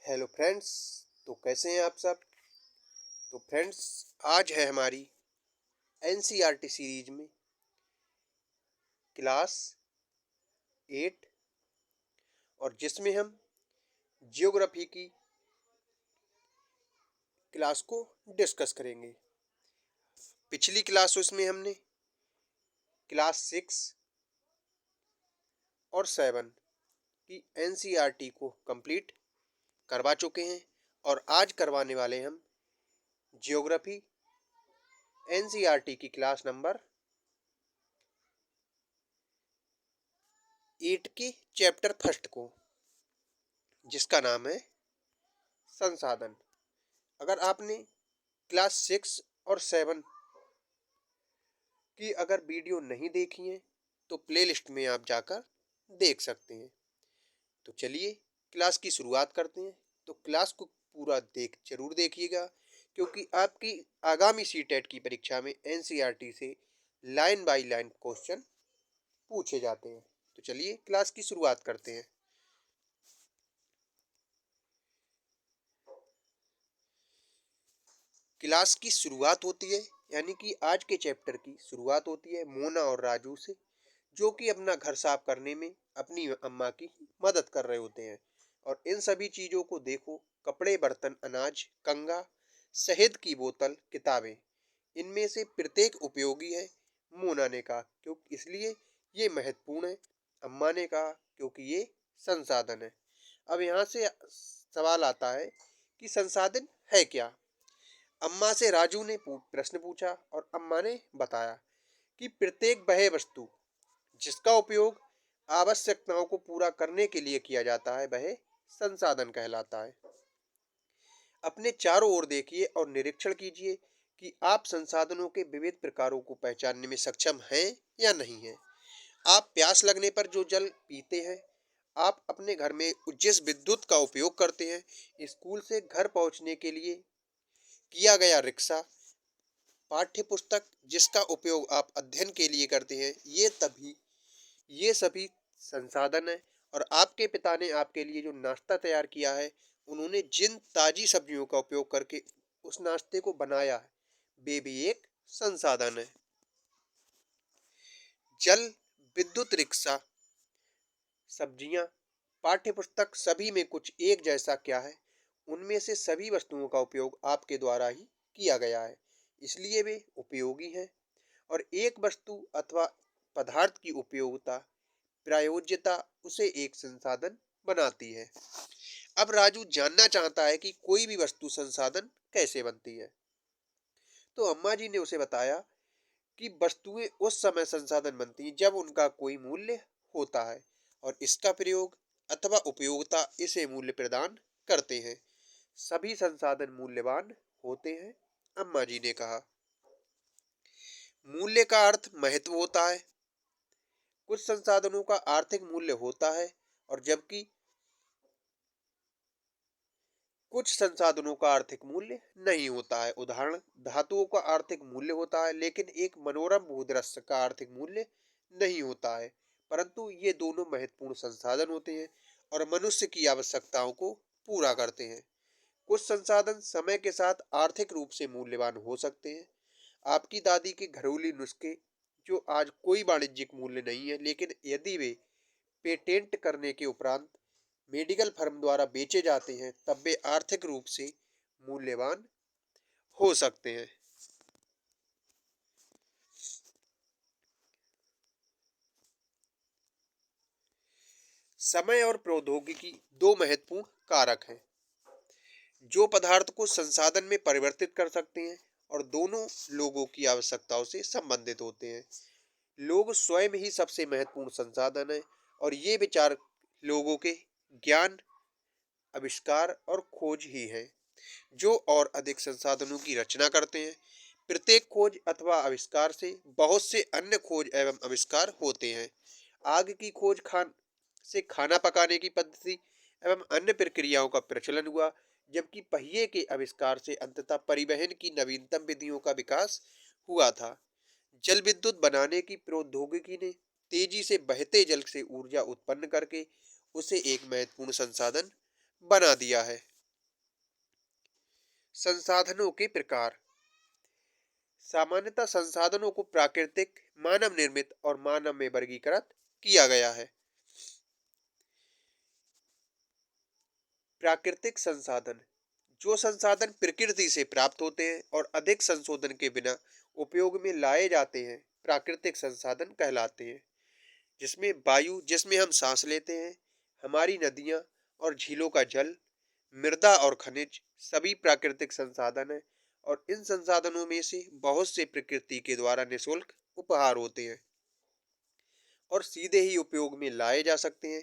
Hello friends. तो कैसे हैं आप सब। तो फ्रेंड्स, आज है हमारी एनसीईआरटी सीरीज में क्लास 8 और जिसमें हम जियोग्राफी की क्लास को डिस्कस करेंगे। पिछली क्लास उसमें हमने क्लास 6 और 7 की एनसीईआरटी को कंप्लीट करवा चुके हैं और आज करवाने वाले हम जियोग्राफी एनसीईआरटी की क्लास नंबर 8 के चैप्टर फर्स्ट को, जिसका नाम है संसाधन। अगर आपने क्लास 6 और 7 की अगर वीडियो नहीं देखी है तो प्लेलिस्ट में आप जाकर देख सकते हैं। तो चलिए क्लास की शुरुआत करते हैं। तो क्लास को पूरा जरूर देखिएगा, क्योंकि आपकी आगामी सीटेट की परीक्षा में एनसीईआरटी से लाइन बाय लाइन क्वेश्चन पूछे जाते हैं। तो चलिए क्लास की शुरुआत करते हैं। क्लास की शुरुआत होती है, यानी कि आज के चैप्टर की शुरुआत होती है मोना और राजू से, जो कि अपना घर साफ करने में अपनी अम्मा की मदद कर रहे होते हैं। और इन सभी चीजों को देखो, कपड़े, बर्तन, अनाज, कंघा, शहद की बोतल, किताबें, इनमें से प्रत्येक उपयोगी है। मोना ने कहा क्योंकि इसलिए ये महत्वपूर्ण है। अम्मा ने कहा क्योंकि ये संसाधन है। अब यहाँ से सवाल आता है कि संसाधन है क्या। अम्मा से राजू ने प्रश्न पूछा और अम्मा ने बताया कि प्रत्येक वह वस्तु जिसका उपयोग आवश्यकताओं को पूरा करने के लिए किया जाता है वह संसाधन कहलाता है। अपने चारों ओर देखिए और निरीक्षण कीजिए कि आप संसाधनों के विविध प्रकारों को पहचानने में सक्षम हैं या नहीं हैं। आप प्यास लगने पर जो जल पीते हैं, आप अपने घर में जिस विद्युत का उपयोग करते हैं, स्कूल से घर पहुंचने के लिए किया गया रिक्शा, पाठ्य पुस्तक जिसका उपयोग आप अध्ययन के लिए करते हैं, ये सभी संसाधन है। और आपके पिता ने आपके लिए जो नाश्ता तैयार किया है, उन्होंने जिन ताजी सब्जियों का उपयोग करके उस नाश्ते को बनाया है, वे भी एक संसाधन है। जल, विद्युत, रिक्शा, सब्जियां, पाठ्य पुस्तक, सभी में कुछ एक जैसा क्या है। उनमें से सभी वस्तुओं का उपयोग आपके द्वारा ही किया गया है, इसलिए वे उपयोगी हैं। और एक वस्तु अथवा पदार्थ की उपयोगिता, प्रयोज्यता उसे एक संसाधन बनाती है। अब राजू जानना चाहता है कि कोई भी वस्तु संसाधन कैसे बनती है। तो अम्मा जी ने उसे बताया कि वस्तुएं उस समय संसाधन बनती हैं जब उनका कोई मूल्य होता है और इसका प्रयोग अथवा उपयोगिता इसे मूल्य प्रदान करते हैं। सभी संसाधन मूल्यवान होते हैं, अम्मा जी ने कहा। मूल्य का अर्थ महत्व होता है। कुछ संसाधनों का आर्थिक मूल्य होता है और जबकि कुछ संसाधनों का आर्थिक मूल्य नहीं होता है। उदाहरण, धातुओं का आर्थिक मूल्य होता है, लेकिन एक मनोरम भूदृश्य का आर्थिक मूल्य नहीं होता है। परंतु ये दोनों महत्वपूर्ण संसाधन होते हैं और मनुष्य की आवश्यकताओं को पूरा करते हैं। कुछ संसाधन समय के साथ आर्थिक रूप से मूल्यवान हो सकते हैं। आपकी दादी के घरेलू नुस्खे, जो आज कोई वाणिज्यिक मूल्य नहीं है, लेकिन यदि वे पेटेंट करने के उपरांत मेडिकल फर्म द्वारा बेचे जाते हैं, तब वे आर्थिक रूप से मूल्यवान हो सकते हैं। समय और प्रौद्योगिकी दो महत्वपूर्ण कारक हैं जो पदार्थ को संसाधन में परिवर्तित कर सकते हैं और दोनों लोगों की आवश्यकताओं से संबंधित होते हैं। लोग स्वयं ही सबसे महत्वपूर्ण संसाधन है और ये विचार लोगों के ज्ञान, आविष्कार और खोज ही है जो और अधिक संसाधनों की रचना करते हैं। प्रत्येक खोज अथवा आविष्कार से बहुत से अन्य खोज एवं आविष्कार होते हैं। आग की खोज से खाना पकाने की पद्धति एवं अन्य प्रक्रियाओं का प्रचलन हुआ, जबकि पहिए के आविष्कार से अंततः परिवहन की नवीनतम विधियों का विकास हुआ था। जल विद्युत बनाने की प्रौद्योगिकी ने तेजी से बहते जल से ऊर्जा उत्पन्न करके उसे एक महत्वपूर्ण संसाधन बना दिया है। संसाधनों के प्रकार। सामान्यतः संसाधनों को प्राकृतिक, मानव निर्मित और मानव में वर्गीकृत किया गया है। प्राकृतिक संसाधन, जो संसाधन प्रकृति से प्राप्त होते हैं और अधिक संशोधन के बिना उपयोग में लाए जाते हैं, प्राकृतिक संसाधन कहलाते हैं। जिसमें वायु, जिसमें हम सांस लेते हैं, हमारी नदियां और झीलों का जल, मृदा और खनिज सभी प्राकृतिक संसाधन हैं और इन संसाधनों में से बहुत से प्रकृति के द्वारा निःशुल्क उपहार होते हैं और सीधे ही उपयोग में लाए जा सकते हैं।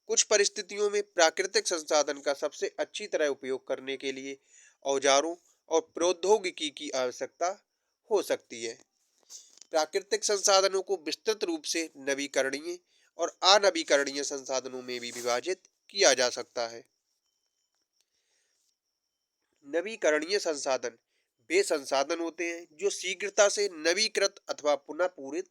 कुछ परिस्थितियों में प्राकृतिक संसाधन का सबसे अच्छी तरह उपयोग करने के लिए औजारों और प्रौद्योगिकी की आवश्यकता हो सकती है। प्राकृतिक संसाधनों को विस्तृत रूप से नवीकरणीय और अनवीकरणीय संसाधनों में भी विभाजित किया जा सकता है। नवीकरणीय संसाधन वे संसाधन होते हैं जो शीघ्रता से नवीकृत अथवा पुनः पूरित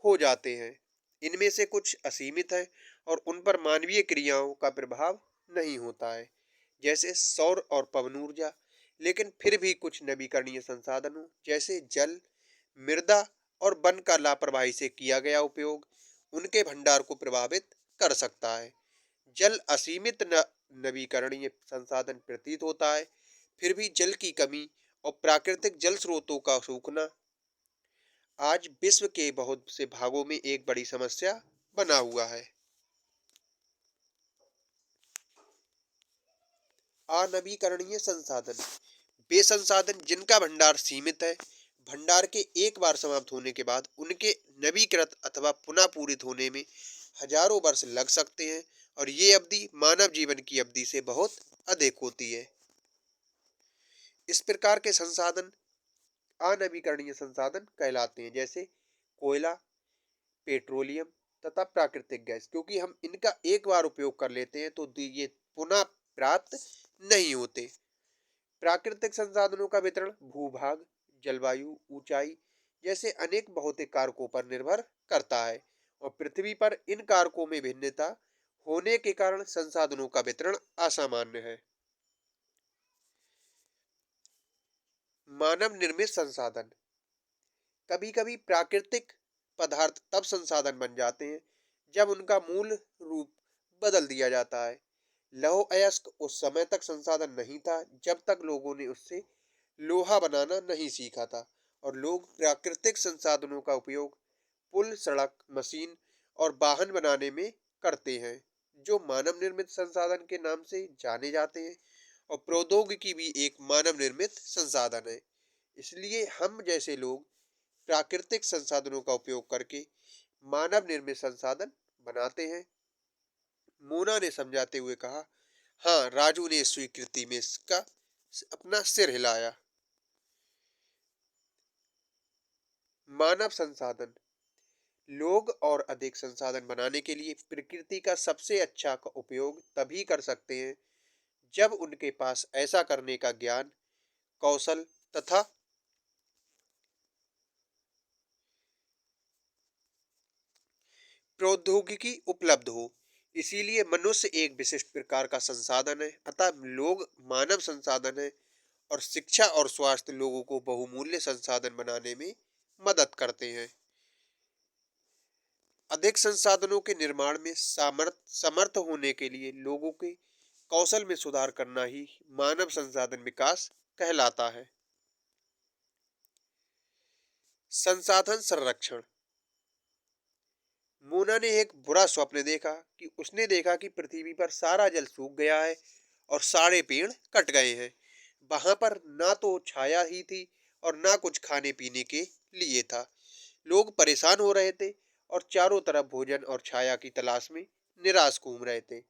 हो जाते हैं। इनमें से कुछ असीमित है और उन पर मानवीय क्रियाओं का प्रभाव नहीं होता है, जैसे सौर और पवन ऊर्जा। लेकिन फिर भी कुछ नवीकरणीय संसाधनों जैसे जल, मृदा और वन का लापरवाही से किया गया उपयोग उनके भंडार को प्रभावित कर सकता है। जल असीमित नवीकरणीय संसाधन प्रतीत होता है, फिर भी जल की कमी और प्राकृतिक जल स्रोतों का सूखना आज विश्व के बहुत से भागों में एक बड़ी समस्या बना हुआ है। अनवीकरणीय संसाधन वे संसाधन जिनका भंडार सीमित है, भंडार के एक बार समाप्त होने के बाद उनके नवीकृत अथवा पुनः पूरित होने में हजारों वर्ष लग सकते हैं और ये अवधि मानव जीवन की अवधि से बहुत अधिक होती है। इस प्रकार के संसाधन अनवीकरणीय संसाधन कहलाते हैं, जैसे कोयला, पेट्रोलियम तथा प्राकृतिक गैस। क्योंकि हम इनका एक बार उपयोग कर लेते हैं तो ये पुनः प्राप्त नहीं होते। प्राकृतिक संसाधनों का वितरण भूभाग, जलवायु, ऊंचाई जैसे अनेक भौतिक कारकों पर निर्भर करता है और पृथ्वी पर इन कारकों में भिन्नता होने के कारण संसाधनों का वितरण असामान्य है। मानव निर्मित संसाधन, कभी कभी प्राकृतिक पदार्थ तब संसाधन बन जाते हैं जब उनका मूल रूप बदल दिया जाता है। लौह अयस्क उस समय तक संसाधन नहीं था जब तक लोगों ने उससे लोहा बनाना नहीं सीखा था और लोग प्राकृतिक संसाधनों का उपयोग पुल, सड़क, मशीन और वाहन बनाने में करते हैं, जो मानव निर्मित संसाधन के नाम से जाने जाते हैं। और प्रौद्योगिकी भी एक मानव निर्मित संसाधन है। इसलिए हम जैसे लोग प्राकृतिक संसाधनों का उपयोग करके मानव निर्मित संसाधन बनाते हैं। मोना ने समझाते हुए कहा। हाँ, राजू ने स्वीकृति में इसका अपना सिर हिलाया। मानव संसाधन, लोग और अधिक संसाधन बनाने के लिए प्रकृति का सबसे अच्छा उपयोग तभी कर सकते हैं जब उनके पास ऐसा करने का ज्ञान, कौशल तथा प्रौद्योगिकी उपलब्ध हो। इसीलिए मनुष्य एक विशिष्ट प्रकार का संसाधन है, अतः लोग मानव संसाधन है और शिक्षा और स्वास्थ्य लोगों को बहुमूल्य संसाधन बनाने में मदद करते हैं। अधिक संसाधनों के निर्माण में समर्थ होने के लिए लोगों के कौशल में सुधार करना ही मानव संसाधन विकास कहलाता है। संसाधन संरक्षण, मोना ने एक बुरा स्वप्न देखा कि उसने देखा कि पृथ्वी पर सारा जल सूख गया है और सारे पेड़ कट गए हैं। वहां पर ना तो छाया ही थी और ना कुछ खाने पीने के लिए था। लोग परेशान हो रहे थे और चारों तरफ भोजन और छाया की तलाश में निराश घूम रहे थे।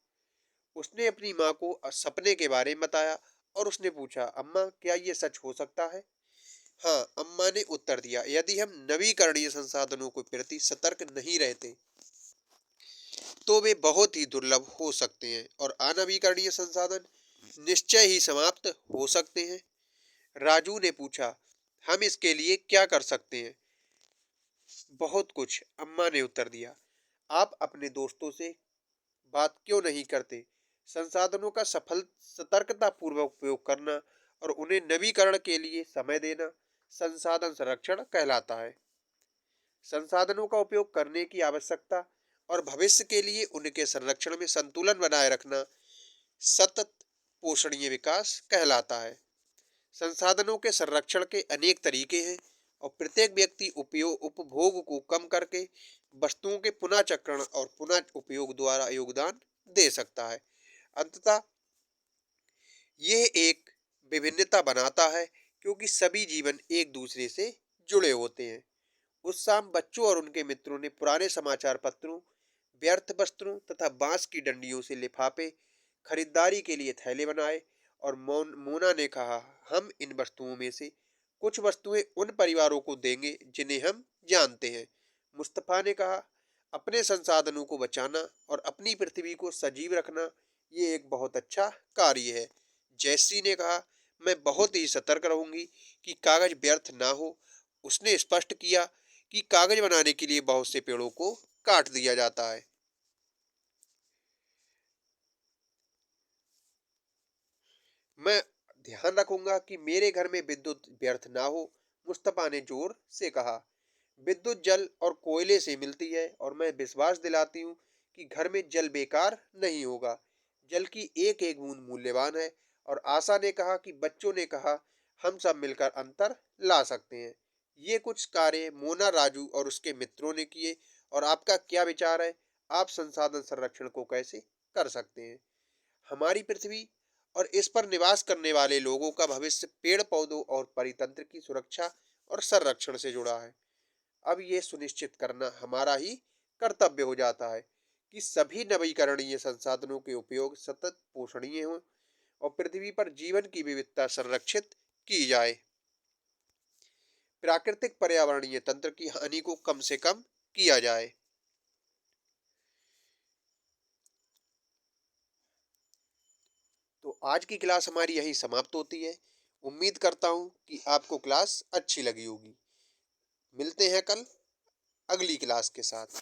उसने अपनी माँ को सपने के बारे में बताया और उसने पूछा, अम्मा क्या ये सच हो सकता है? हाँ, अम्मा ने उत्तर दिया, यदि हम नवीकरणीय संसाधनों के प्रति सतर्क नहीं रहते तो वे बहुत ही दुर्लभ हो सकते हैं और अनवीकरणीय संसाधन निश्चय ही समाप्त हो सकते हैं। राजू ने पूछा, हम इसके लिए क्या कर सकते हैं? बहुत कुछ, अम्मा ने उत्तर दिया। आप अपने दोस्तों से बात क्यों नहीं करते? संसाधनों का सतर्कता पूर्वक उपयोग करना और उन्हें नवीकरण के लिए समय देना संसाधन संरक्षण कहलाता है। संसाधनों का उपयोग करने की आवश्यकता और भविष्य के लिए उनके संरक्षण में संतुलन बनाए रखना सतत पोषणीय विकास कहलाता है। संसाधनों के संरक्षण के अनेक तरीके हैं और प्रत्येक व्यक्ति उपयोग उपभोग को कम करके वस्तुओं के पुनः चक्रण और पुनः उपयोग द्वारा योगदान दे सकता है। अंततः यह एक विभिन्नता बनाता है क्योंकि सभी जीवन एक दूसरे से जुड़े होते हैं। उस शाम बच्चों और उनके मित्रों ने पुराने समाचार पत्रों, व्यर्थ वस्त्रों तथा बांस की डंडियों से लिफाफे, खरीदारी के लिए थैले बनाए और मोना ने कहा, हम इन वस्तुओं में से कुछ वस्तुएं उन परिवारों को देंगे जिन्हें हम जानते हैं। मुस्तफा ने कहा, अपने संसाधनों को बचाना और अपनी पृथ्वी को सजीव रखना ये एक बहुत अच्छा कार्य है। जयश्री ने कहा, मैं बहुत ही सतर्क रहूंगी कि कागज व्यर्थ ना हो। उसने स्पष्ट किया कि कागज बनाने के लिए बहुत से पेड़ों को काट दिया जाता है। मैं ध्यान रखूंगा कि मेरे घर में विद्युत व्यर्थ ना हो, मुस्तफा ने जोर से कहा। विद्युत जल और कोयले से मिलती है और मैं विश्वास दिलाती हूँ कि घर में जल बेकार नहीं होगा। जल की एक एक बूंद मूल्यवान है। और आशा ने कहा कि बच्चों ने कहा, हम सब मिलकर अंतर ला सकते हैं। ये कुछ कार्य मोना, राजू और उसके मित्रों ने किए। और आपका क्या विचार है? आप संसाधन संरक्षण को कैसे कर सकते हैं? हमारी पृथ्वी और इस पर निवास करने वाले लोगों का भविष्य पेड़ पौधों और परितंत्र की सुरक्षा और संरक्षण से जुड़ा है। अब ये सुनिश्चित करना हमारा ही कर्तव्य हो जाता है कि सभी नवीकरणीय संसाधनों के उपयोग सतत पोषणीय हों और पृथ्वी पर जीवन की विविधता संरक्षित की जाए। प्राकृतिक पर्यावरणीय तंत्र की हानि को कम से कम किया जाए। तो आज की क्लास हमारी यही समाप्त होती है। उम्मीद करता हूँ कि आपको क्लास अच्छी लगी होगी। मिलते हैं कल अगली क्लास के साथ।